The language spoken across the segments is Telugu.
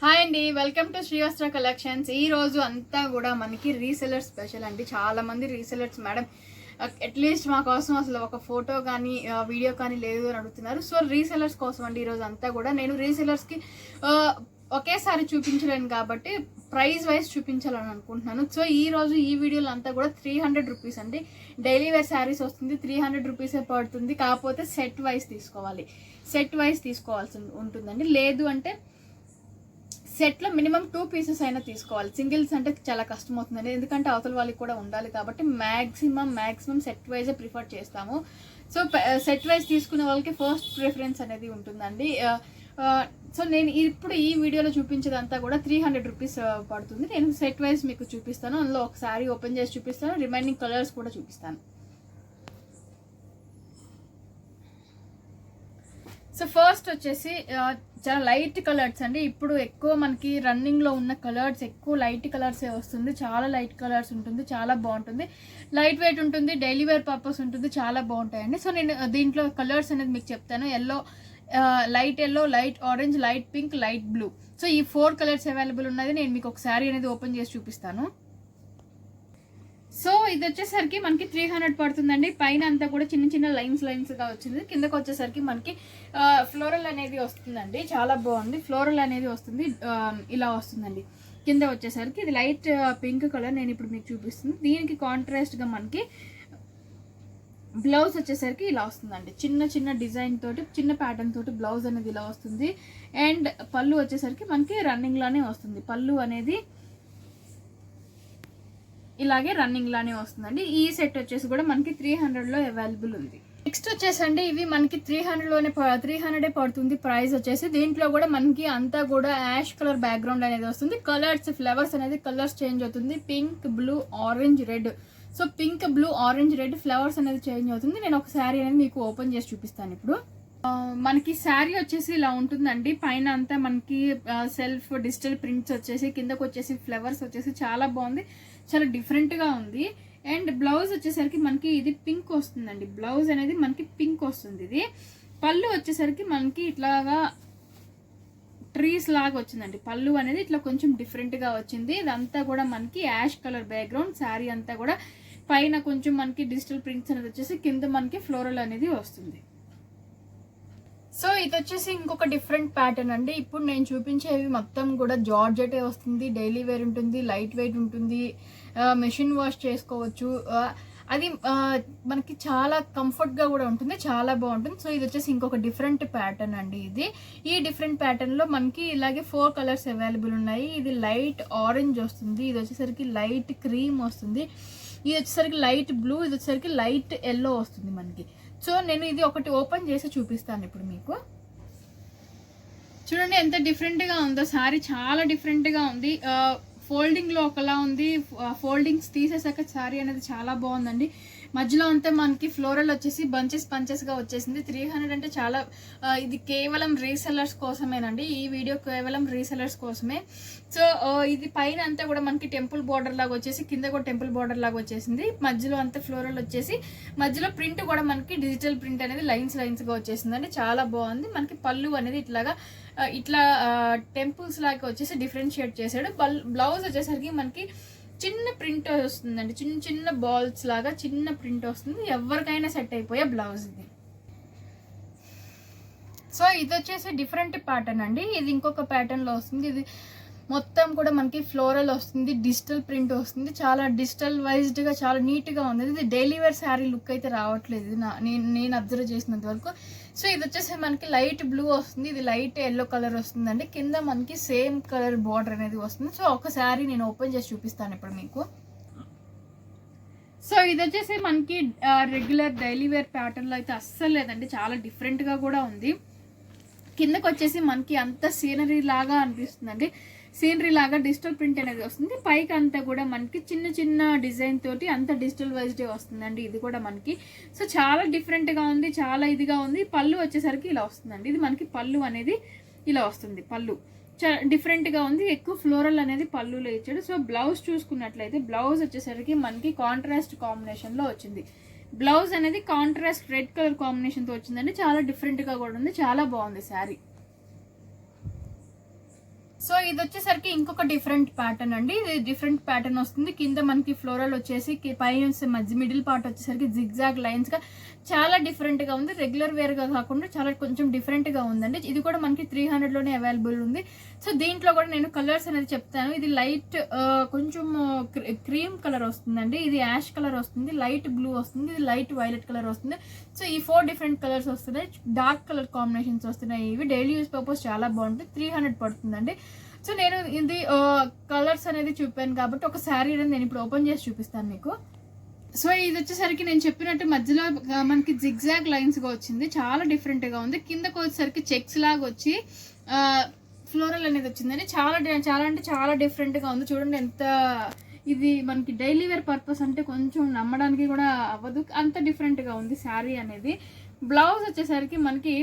హాయ్ అండి, వెల్కమ్ టు శ్రీవస్త్ర కలెక్షన్స్. ఈ రోజు అంతా కూడా మనకి రీసెలర్ స్పెషల్ అండి. చాలా మంది రీసెలర్స్ మేడం అట్లీస్ట్ మా కోసం అసలు ఒక ఫోటో కానీ వీడియో కానీ లేదు అని అడుగుతున్నారు. సో రీసెలర్స్ కోసం అండి ఈరోజు అంతా కూడా. నేను రీసెలర్స్కి ఒకేసారి చూపించలేను కాబట్టి ప్రైస్ వైజ్ చూపించాలని అనుకుంటున్నాను. సో ఈ రోజు ఈ వీడియోలో అంతా కూడా 300 రూపీస్ అండి. డైలీ వేర్ శారీస్ వస్తుంది, 300 రూపీసే పడుతుంది. కాకపోతే సెట్ వైజ్ తీసుకోవాలి, సెట్ వైజ్ తీసుకోవాల్సి ఉంటుందండి. లేదు అంటే సెట్లో మినిమం 2 పీసెస్ అయినా తీసుకోవాలి. సింగిల్స్ అంటే చాలా కష్టం అవుతుందండి, ఎందుకంటే అవతల వాళ్ళకి కూడా ఉండాలి కాబట్టి మ్యాక్సిమం సెట్ వైజే ప్రిఫర్ చేస్తాము. సో సెట్ వైజ్ తీసుకునే వాళ్ళకి ఫస్ట్ ప్రిఫరెన్స్ అనేది ఉంటుందండి. సో నేను ఇప్పుడు ఈ వీడియోలో చూపించేదంతా కూడా 300 రూపీస్ పడుతుంది. నేను సెట్ వైజ్ మీకు చూపిస్తాను. అందులో ఒక శారీ ఓపెన్ చేసి చూపిస్తాను, రిమైనింగ్ కలర్స్ కూడా చూపిస్తాను. సో ఫస్ట్ వచ్చేసి చాలా లైట్ కలర్స్ అండి. ఇప్పుడు ఎక్కువ మనకి రన్నింగ్లో ఉన్న కలర్స్ ఎక్కువ లైట్ కలర్సే వస్తుంది. చాలా లైట్ కలర్స్ ఉంటుంది, చాలా బాగుంటుంది, లైట్ వెయిట్ ఉంటుంది, డైలీ వేర్ పర్పస్ ఉంటుంది, చాలా బాగుంటాయండి. సో నేను దీంట్లో కలర్స్ అనేది మీకు చెప్తాను. Light yellow, light orange, light pink, light blue. So ఈ 4 కలర్స్ అవైలబుల్ ఉన్నది. నేను మీకు ఒక శారీ అనేది ఓపెన్ చేసి చూపిస్తాను. సో ఇది వచ్చేసరికి మనకి 300 పడుతుందండి. పైన అంతా కూడా చిన్న చిన్న లైన్స్గా వచ్చింది. కిందకి వచ్చేసరికి మనకి ఫ్లోరల్ అనేది వస్తుందండి. చాలా బాగుంది, ఫ్లోరల్ అనేది వస్తుంది, ఇలా వస్తుందండి. కింద వచ్చేసరికి ఇది లైట్ పింక్ కలర్ నేను ఇప్పుడు మీకు చూపిస్తుంది. దీనికి కాంట్రాస్ట్గా మనకి బ్లౌజ్ వచ్చేసరికి ఇలా వస్తుందండి. చిన్న డిజైన్ తోటి, చిన్న ప్యాటర్న్ తోటి బ్లౌజ్ అనేది ఇలా వస్తుంది. అండ్ పళ్ళు వచ్చేసరికి మనకి రన్నింగ్లోనే వస్తుంది. పళ్ళు అనేది ఇలాగే రన్నింగ్ లానే వస్తుందండి. ఈ సెట్ వచ్చేసి కూడా మనకి 300లో అవైలబుల్ ఉంది. నెక్స్ట్ వచ్చేసండి ఇవి మనకి 300 పడుతుంది ప్రైస్ వచ్చేసి. దీంట్లో కూడా మనకి అంతా కూడా యాష్ కలర్ బ్యాక్గ్రౌండ్ అనేది వస్తుంది. కలర్స్, ఫ్లవర్స్ అనేది కలర్స్ చేంజ్ అవుతుంది. Pink, blue, orange, red. So pink, blue, orange, red flowers అనేది చేంజ్ అవుతుంది. నేను ఒక శారీ అనేది మీకు ఓపెన్ చేసి చూపిస్తాను ఇప్పుడు. మనకి శారీ వచ్చేసి ఇలా ఉంటుందండి. పైన అంతా మనకి సెల్ఫ్ డిజిటల్ ప్రింట్స్ వచ్చేసి, కిందకు వచ్చేసి ఫ్లవర్స్ వచ్చేసి చాలా బాగుంది, చాలా డిఫరెంట్గా ఉంది. అండ్ బ్లౌజ్ వచ్చేసరికి మనకి ఇది పింక్ వస్తుందండి. బ్లౌజ్ అనేది మనకి పింక్ వస్తుంది. ఇది పళ్ళు వచ్చేసరికి మనకి ఇట్లాగా ట్రీస్ లాగా వచ్చిందండి. పళ్ళు అనేది ఇట్లా కొంచెం డిఫరెంట్గా వచ్చింది. ఇదంతా కూడా మనకి యాష్ కలర్ బ్యాక్గ్రౌండ్. శారీ అంతా కూడా పైన కొంచెం మనకి డిజిటల్ ప్రింట్స్ అనేది వచ్చేసి, కింద మనకి ఫ్లోరల్ అనేది వస్తుంది. సో ఇది వచ్చేసి ఇంకొక డిఫరెంట్ ప్యాటర్న్ అండి. ఇప్పుడు నేను చూపించేవి మొత్తం కూడా జార్జెటే వస్తుంది, డైలీ వేర్ ఉంటుంది, లైట్ వెయిట్ ఉంటుంది, మెషిన్ వాష్ చేసుకోవచ్చు. అది మనకి చాలా కంఫర్ట్గా కూడా ఉంటుంది, చాలా బాగుంటుంది. సో ఇది వచ్చేసి ఇంకొక డిఫరెంట్ ప్యాటర్న్ అండి. ఈ డిఫరెంట్ ప్యాటర్న్లో మనకి ఇలాగే 4 కలర్స్ అవైలబుల్ ఉన్నాయి. ఇది లైట్ ఆరెంజ్ వస్తుంది, ఇది వచ్చేసరికి లైట్ క్రీమ్ వస్తుంది, ఇది వచ్చేసరికి లైట్ బ్లూ, ఇది వచ్చేసరికి లైట్ ఎల్లో వస్తుంది మనకి. సో నేను ఇది ఒకటి ఓపెన్ చేసి చూపిస్తాను ఇప్పుడు మీకు. చూడండి ఎంత డిఫరెంట్గా ఉందో శారీ, చాలా డిఫరెంట్గా ఉంది. ఫోల్డింగ్లో ఒకలా ఉంది, ఫోల్డింగ్స్ తీసేసాక శారీ అనేది చాలా బాగుందండి. మధ్యలో అంతా మనకి ఫ్లోరల్ వచ్చేసి బంచెస్గా వచ్చేసింది. 300 అంటే చాలా, ఇది కేవలం రీసెలర్స్ కోసమేనండి. ఈ వీడియో కేవలం రీసెలర్స్ కోసమే. సో ఇది పైన అంతా కూడా మనకి టెంపుల్ బార్డర్ లాగా వచ్చేసి, కింద కూడా టెంపుల్ బార్డర్ లాగా వచ్చేసింది. మధ్యలో అంతా ఫ్లోరల్ వచ్చేసి, మధ్యలో ప్రింట్ కూడా మనకి డిజిటల్ ప్రింట్ అనేది లైన్స్గా వచ్చేసిందండి. చాలా బాగుంది. మనకి పళ్ళు అనేది ఇట్లా టెంపుల్స్ లాగా వచ్చేసి డిఫరెన్షియేట్ చేశాడు. బ్లౌజ్ వచ్చేసరికి మనకి చిన్న ప్రింట్ వస్తుందండి, చిన్న బాల్స్ లాగా చిన్న ప్రింట్ వస్తుంది. ఎవరికైనా సెట్ అయిపోయే బ్లౌజ్ ఇది. సో ఇది వచ్చేసి డిఫరెంట్ ప్యాటర్న్ అండి. ఇది ఇంకొక ప్యాటర్న్లో వస్తుంది. ఇది మొత్తం కూడా మనకి ఫ్లోరల్ వస్తుంది, డిజిటల్ ప్రింట్ వస్తుంది, చాలా డిజిటల్ వైజ్డ్గా చాలా నీట్గా ఉంది. ఇది డైలీ వేర్ శారీ లుక్ అయితే రావట్లేదు నేను అబ్జర్వ్ చేసినంత వరకు. సో ఇది వచ్చేసి మనకి లైట్ బ్లూ వస్తుంది, ఇది లైట్ ఎల్లో కలర్ వస్తుందండి. కింద మనకి సేమ్ కలర్ బార్డర్ అనేది వస్తుంది. సో ఒక శారీ నేను ఓపెన్ చేసి చూపిస్తాను ఇప్పుడు మీకు. సో ఇది వచ్చేసి మనకి రెగ్యులర్ డైలీ వేర్ ప్యాటర్న్లో అయితే అస్సలు లేదండి, చాలా డిఫరెంట్గా కూడా ఉంది. కిందకు వచ్చేసి మనకి అంత సీనరీ లాగా అనిపిస్తుందండి. సీనరీ లాగా డిజిటల్ ప్రింట్ అనేది వస్తుంది. పైకి అంతా కూడా మనకి చిన్న డిజైన్ తోటి అంత డిజిటల్ వైజ్డే వస్తుందండి. ఇది కూడా మనకి సో చాలా డిఫరెంట్గా ఉంది, చాలా ఇదిగా ఉంది. పళ్ళు వచ్చేసరికి ఇలా వస్తుందండి. ఇది మనకి పళ్ళు అనేది ఇలా వస్తుంది. పళ్ళు చాలా డిఫరెంట్గా ఉంది, ఎక్కువ ఫ్లోరల్ అనేది పళ్ళులో ఇచ్చాడు. సో బ్లౌజ్ చూసుకున్నట్లయితే బ్లౌజ్ వచ్చేసరికి మనకి కాంట్రాస్ట్ కాంబినేషన్లో వచ్చింది. బ్లౌజ్ అనేది కాంట్రాస్ట్ రెడ్ కలర్ కాంబినేషన్తో వచ్చిందండి. చాలా డిఫరెంట్గా కూడా ఉంది, చాలా బాగుంది శారీ. సో ఇది వచ్చేసరికి ఇంకొక డిఫరెంట్ ప్యాటర్న్ అండి. ఇది డిఫరెంట్ ప్యాటర్న్ వస్తుంది. కింద మనకి ఫ్లోరల్ వచ్చేసి పైన మధ్య మిడిల్ పార్ట్ వచ్చేసరికి జిగ్జాగ్ లైన్స్ గా చాలా డిఫరెంట్ గా ఉంది. రెగ్యులర్ వేర్ గా కాకుండా చాలా కొంచెం డిఫరెంట్ గా ఉందండి. ఇది కూడా మనకి 300 లోనే అవైలబుల్ ఉంది. సో దీంట్లో కూడా నేను కలర్స్ అనేది చెప్తాను. ఇది లైట్ కొంచెం క్రీమ్ కలర్ వస్తుందండి, ఇది యాష్ కలర్ వస్తుంది, లైట్ బ్లూ వస్తుంది, ఇది లైట్ వైలెట్ కలర్ వస్తుంది. సో ఈ 4 డిఫరెంట్ కలర్స్ వస్తున్నాయి. డార్క్ కలర్ కాంబినేషన్స్ వస్తున్నాయి. ఇవి డైలీ యూస్ పర్పస్ చాలా బాగుంటుంది. 300 పడుతుందండి. సో నేను ఇది కలర్స్ అనేది చూపాను కాబట్టి ఒక శారీ అనేది నేను ఇప్పుడు ఓపెన్ చేసి చూపిస్తాను మీకు. సో ఇది వచ్చేసరికి నేను చెప్పినట్టు మధ్యలో మనకి జిగ్జాగ్ లైన్స్ గా వచ్చింది, చాలా డిఫరెంట్ గా ఉంది. కిందకు వచ్చేసరికి చెక్స్ లాగా వచ్చి ఫ్లోరల్ అనేది వచ్చిందండి. చాలా చాలా అంటే చాలా డిఫరెంట్ గా ఉంది. చూడండి ఎంత ఇది మనకి డైలీ వేర్ పర్పస్ అంటే కొంచెం నమ్మడానికి కూడా అవ్వదు, అంత డిఫరెంట్ గా ఉంది శారీ అనేది. బ్లౌజ్ వచ్చేసరికి మనకి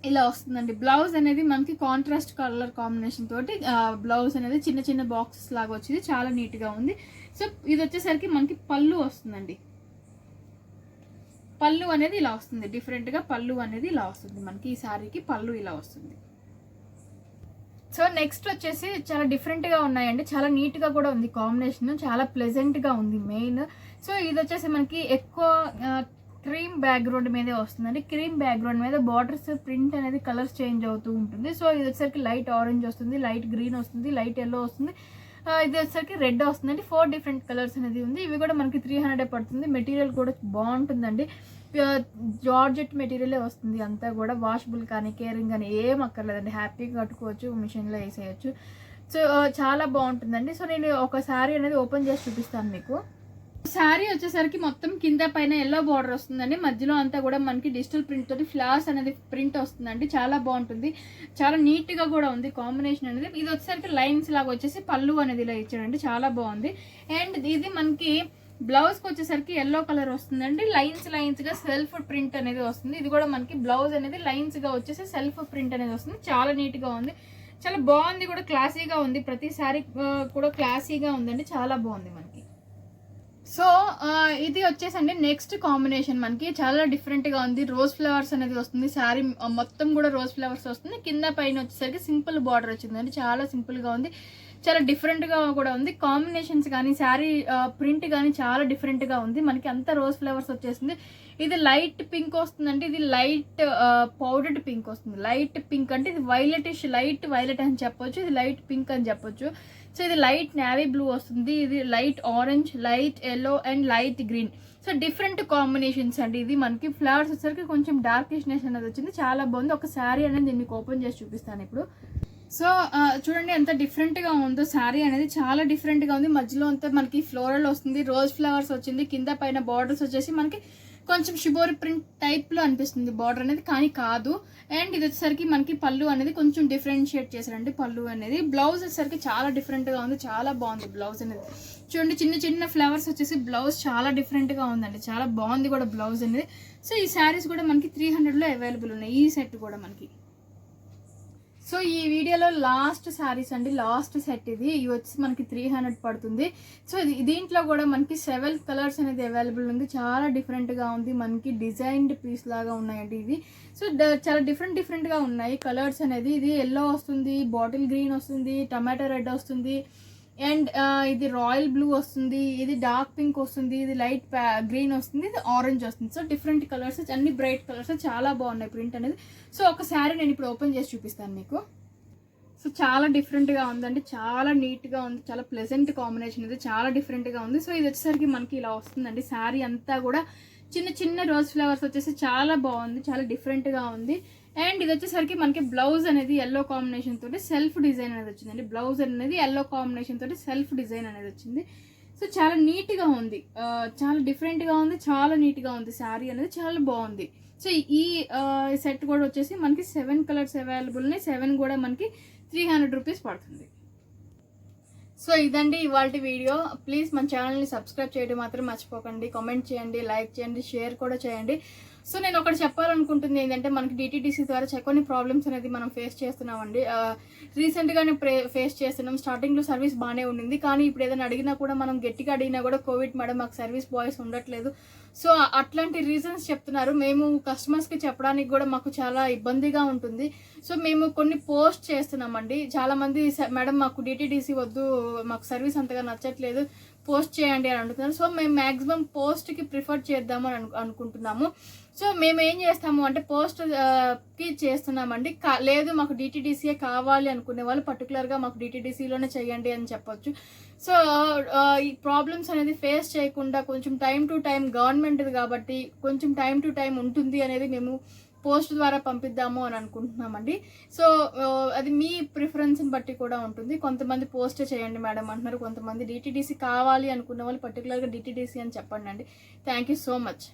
ఇలా వస్తుందండి. బ్లౌజ్ అనేది మనకి కాంట్రాస్ట్ కలర్ కాంబినేషన్ తోటి బ్లౌజ్ అనేది చిన్న చిన్న బాక్సెస్ లాగా వచ్చింది, చాలా నీట్ గా ఉంది. సో ఇది వచ్చేసరికి మనకి పళ్ళు వస్తుందండి. పళ్ళు అనేది ఇలా వస్తుంది, డిఫరెంట్ గా పళ్ళు అనేది ఇలా వస్తుంది మనకి. ఈ శారీకి పళ్ళు ఇలా వస్తుంది. సో నెక్స్ట్ వచ్చేసి చాలా డిఫరెంట్ గా ఉన్నాయండి, చాలా నీట్ గా కూడా ఉంది కాంబినేషన్, చాలా ప్లెజెంట్ గా ఉంది మెయిన్. సో ఇది వచ్చేసి మనకి ఎక్కువ క్రీమ్ బ్యాక్గ్రౌండ్ మీదే వస్తుందండి. క్రీమ్ బ్యాక్గ్రౌండ్ మీద బార్డర్స్ ప్రింట్ అనేది కలర్స్ చేంజ్ అవుతూ ఉంటుంది. సో ఇది వచ్చేసరికి లైట్ ఆరెంజ్ వస్తుంది, లైట్ గ్రీన్ వస్తుంది, లైట్ ఎల్లో వస్తుంది, ఇది వచ్చేసరికి రెడ్ వస్తుందండి. 4 డిఫరెంట్ కలర్స్ అనేది ఉంది. ఇవి కూడా మనకి 300 పడుతుంది. మెటీరియల్ కూడా బాగుంటుందండి, జార్జెట్ మెటీరియలే వస్తుంది. అంతా కూడా వాషబుల్ కానీ కేరింగ్ కానీ ఏం అక్కర్లేదండి, హ్యాపీగా కట్టుకోవచ్చు, మిషన్లో వేసేయచ్చు. సో చాలా బాగుంటుందండి. సో నేను ఒక శారీ అనేది ఓపెన్ చేసి చూపిస్తాను మీకు. శారీ వచ్చేసరికి మొత్తం కింద పైన ఎల్లో బార్డర్ వస్తుందండి, మధ్యలో అంతా కూడా మనకి డిజిటల్ ప్రింట్ తోటి ఫ్లవర్స్ అనేది ప్రింట్ వస్తుందండి. చాలా బాగుంటుంది, చాలా నీట్ గా కూడా ఉంది కాంబినేషన్ అనేది. ఇది వచ్చేసరికి లైన్స్ లాగా వచ్చేసి పళ్ళు అనేది ఇలా ఇచ్చాడండి, చాలా బాగుంది. అండ్ ఇది మనకి బ్లౌజ్ కి వచ్చేసరికి ఎల్లో కలర్ వస్తుందండి, లైన్స్ గా సెల్ఫ్ ప్రింట్ అనేది వస్తుంది. ఇది కూడా మనకి బ్లౌజ్ అనేది లైన్స్ గా వచ్చేసి సెల్ఫ్ ప్రింట్ అనేది వస్తుంది, చాలా నీట్ గా ఉంది, చాలా బాగుంది కూడా, క్లాసీగా ఉంది. ప్రతి శారీ కూడా క్లాసీగా ఉందండి, చాలా బాగుంది మనకి. సో ఇది వచ్చేసండి నెక్స్ట్ కాంబినేషన్ మనకి చాలా డిఫరెంట్ గా ఉంది. రోజ్ ఫ్లవర్స్ అనేది వస్తుంది, శారీ మొత్తం కూడా రోజ్ ఫ్లవర్స్ వస్తుంది. కింద పైన వచ్చేసరికి సింపుల్ బార్డర్ వచ్చిందండి, చాలా సింపుల్ గా ఉంది, చాలా డిఫరెంట్ గా కూడా ఉంది. కాంబినేషన్స్ కానీ శారీ ప్రింట్ కానీ చాలా డిఫరెంట్ గా ఉంది. మనకి అంతా రోజ్ ఫ్లవర్స్ వచ్చేసింది. ఇది లైట్ పింక్ వస్తుందండి, ఇది లైట్ పౌడర్డ్ పింక్ వస్తుంది. లైట్ పింక్ అంటే ఇది వైలెటిష్, లైట్ వైలెట్ అని చెప్పొచ్చు, ఇది లైట్ పింక్ అని చెప్పొచ్చు. సో ఇది లైట్ నేవీ బ్లూ వస్తుంది, ఇది light orange, light yellow and light green. So different combinations అండి. ఇది మనకి ఫ్లవర్స్ వచ్చేసరికి కొంచెం డార్కిష్నెస్ అనేది వచ్చింది, చాలా బాగుంది. ఒక శారీ అనేది నేను మీకు ఓపెన్ చేసి చూపిస్తాను ఇప్పుడు. సో చూడండి ఎంత డిఫరెంట్ గా ఉందో శారీ అనేది, చాలా డిఫరెంట్ గా ఉంది. మధ్యలో అంతా మనకి ఫ్లోరల్ వస్తుంది, రోజ్ ఫ్లవర్స్ వచ్చింది, కింద పైన బార్డర్స్ వచ్చేసి మనకి కొంచెం షిబోరి ప్రింట్ టైప్ లో అనిపిస్తుంది బార్డర్ అనేది, కానీ కాదు. అండ్ ఇది వచ్చేసరికి మనకి పళ్ళు అనేది కొంచెం డిఫరెన్షియేట్ చేశారండి పళ్ళు అనేది. బ్లౌజ్ వచ్చేసరికి చాలా డిఫరెంట్ గా ఉంది, చాలా బాగుంది బ్లౌజ్ అనేది. చూడండి చిన్న చిన్న ఫ్లవర్స్ వచ్చేసి బ్లౌజ్ చాలా డిఫరెంట్ గా ఉందండి, చాలా బాగుంది కూడా బ్లౌజ్ అనేది. సో ఈ శారీస్ కూడా మనకి 300 లో అవైలబుల్ ఉన్నాయి, ఈ సెట్ కూడా మనకి. సో ఈ వీడియోలో లాస్ట్ శారీస్ అండి, లాస్ట్ సెట్ ఇది వచ్చి మనకి 300 పడుతుంది. సో దీంట్లో కూడా మనకి 7 కలర్స్ అనేది అవైలబుల్ ఉంది, చాలా డిఫరెంట్ గా ఉంది. మనకి డిజైన్డ్ పీస్ లాగా ఉన్నాయండి ఇవి. సో చాలా డిఫరెంట్ గా ఉన్నాయి కలర్స్ అనేది. ఇది ఎల్లో వస్తుంది, బాటిల్ గ్రీన్ వస్తుంది, టమాటో రెడ్ వస్తుంది, అండ్ ఇది రాయల్ బ్లూ వస్తుంది, ఇది డార్క్ పింక్ వస్తుంది, ఇది లైట్ గ్రీన్ వస్తుంది, ఇది ఆరెంజ్ వస్తుంది. సో డిఫరెంట్ కలర్స్, అన్ని బ్రైట్ కలర్స్, చాలా బాగున్నాయి ప్రింట్ అనేది. సో ఒక శారీ నేను ఇప్పుడు ఓపెన్ చేసి చూపిస్తాను మీకు. సో చాలా డిఫరెంట్ గా ఉందండి, చాలా నీట్ గా ఉంది, చాలా ప్లెజెంట్ కాంబినేషన్ ఇది, చాలా డిఫరెంట్ గా ఉంది. సో ఇది వచ్చేసరికి మనకి ఇలా వస్తుందండి. శారీ అంతా కూడా చిన్న చిన్న రోజ్ ఫ్లవర్స్ వచ్చేసి చాలా బాగుంది, చాలా డిఫరెంట్ గా ఉంది. అండ్ ఇది వచ్చేసరికి మనకి బ్లౌజ్ అనేది ఎల్లో కాంబినేషన్ తోటి సెల్ఫ్ డిజైన్ అనేది వచ్చిందండి. బ్లౌజ్ అనేది ఎల్లో కాంబినేషన్ తోటి సెల్ఫ్ డిజైన్ అనేది వచ్చింది. సో చాలా నీట్ గా ఉంది, చాలా డిఫరెంట్ గా ఉంది, చాలా నీట్ గా ఉంది. శారీ అనేది చాలా బాగుంది. సో ఈ సెట్ కూడా వచ్చేసి మనకి 7 కలర్స్ అవైలబుల్ ఉన్నాయి. 7 కూడా మనకి 300 రూపీస్ పడుతుంది. సో ఇదండి ఇవాళ వీడియో. ప్లీజ్ మన ఛానల్ని సబ్స్క్రైబ్ చేయడం మాత్రం మర్చిపోకండి. కామెంట్ చేయండి, లైక్ చేయండి, షేర్ కూడా చేయండి. సో నేను ఒకటి చెప్పాలనుకుంటుంది ఏంటంటే మనకి డిటీడీసీ ద్వారా కొన్ని ప్రాబ్లమ్స్ అనేది మనం ఫేస్ చేస్తున్నామండి. రీసెంట్గానే ఫేస్ చేస్తున్నాం. స్టార్టింగ్లో సర్వీస్ బాగానే ఉండింది, కానీ ఇప్పుడు ఏదైనా అడిగినా కూడా మనం గట్టిగా అడిగినా కూడా కోవిడ్ మేడం మాకు సర్వీస్ బాయ్స్ ఉండట్లేదు, సో అట్లాంటి రీజన్స్ చెప్తున్నారు. మేము కస్టమర్స్కి చెప్పడానికి కూడా మాకు చాలా ఇబ్బందిగా ఉంటుంది. సో మేము కొన్ని పోస్ట్ చేస్తున్నామండి. చాలామంది మేడం మాకు డిటీడీసీ వద్దు, మాకు సర్వీస్ అంతగా నచ్చట్లేదు, పోస్ట్ చేయండి అని అంటున్నారు. సో మేము మ్యాక్సిమం పోస్ట్కి ప్రిఫర్ చేద్దామని అనుకుంటున్నాము. సో మేము ఏం చేస్తాము అంటే పోస్ట్కి చేస్తున్నామండి. లేదు మాకు డిటీడీసీయే కావాలి అనుకునే వాళ్ళు పర్టికులర్గా మాకు డిటీడీసీలోనే చేయండి అని చెప్పొచ్చు. సో ఈ ప్రాబ్లమ్స్ అనేది ఫేస్ చేయకుండా కొంచెం టైం టు టైం గవర్నమెంట్ది కాబట్టి కొంచెం టైం టు టైం ఉంటుంది అనేది మేము పోస్ట్ ద్వారా పంపిద్దాము అని అనుకుంటున్నామండి. సో అది మీ ప్రిఫరెన్స్ని బట్టి కూడా ఉంటుంది. కొంతమంది పోస్టే చేయండి మేడం అంటున్నారు, కొంతమంది డిటీడీసీ కావాలి అనుకున్న వాళ్ళు పర్టికులర్గా డిటీడీసీ అని చెప్పండి అండి. Thank you so much.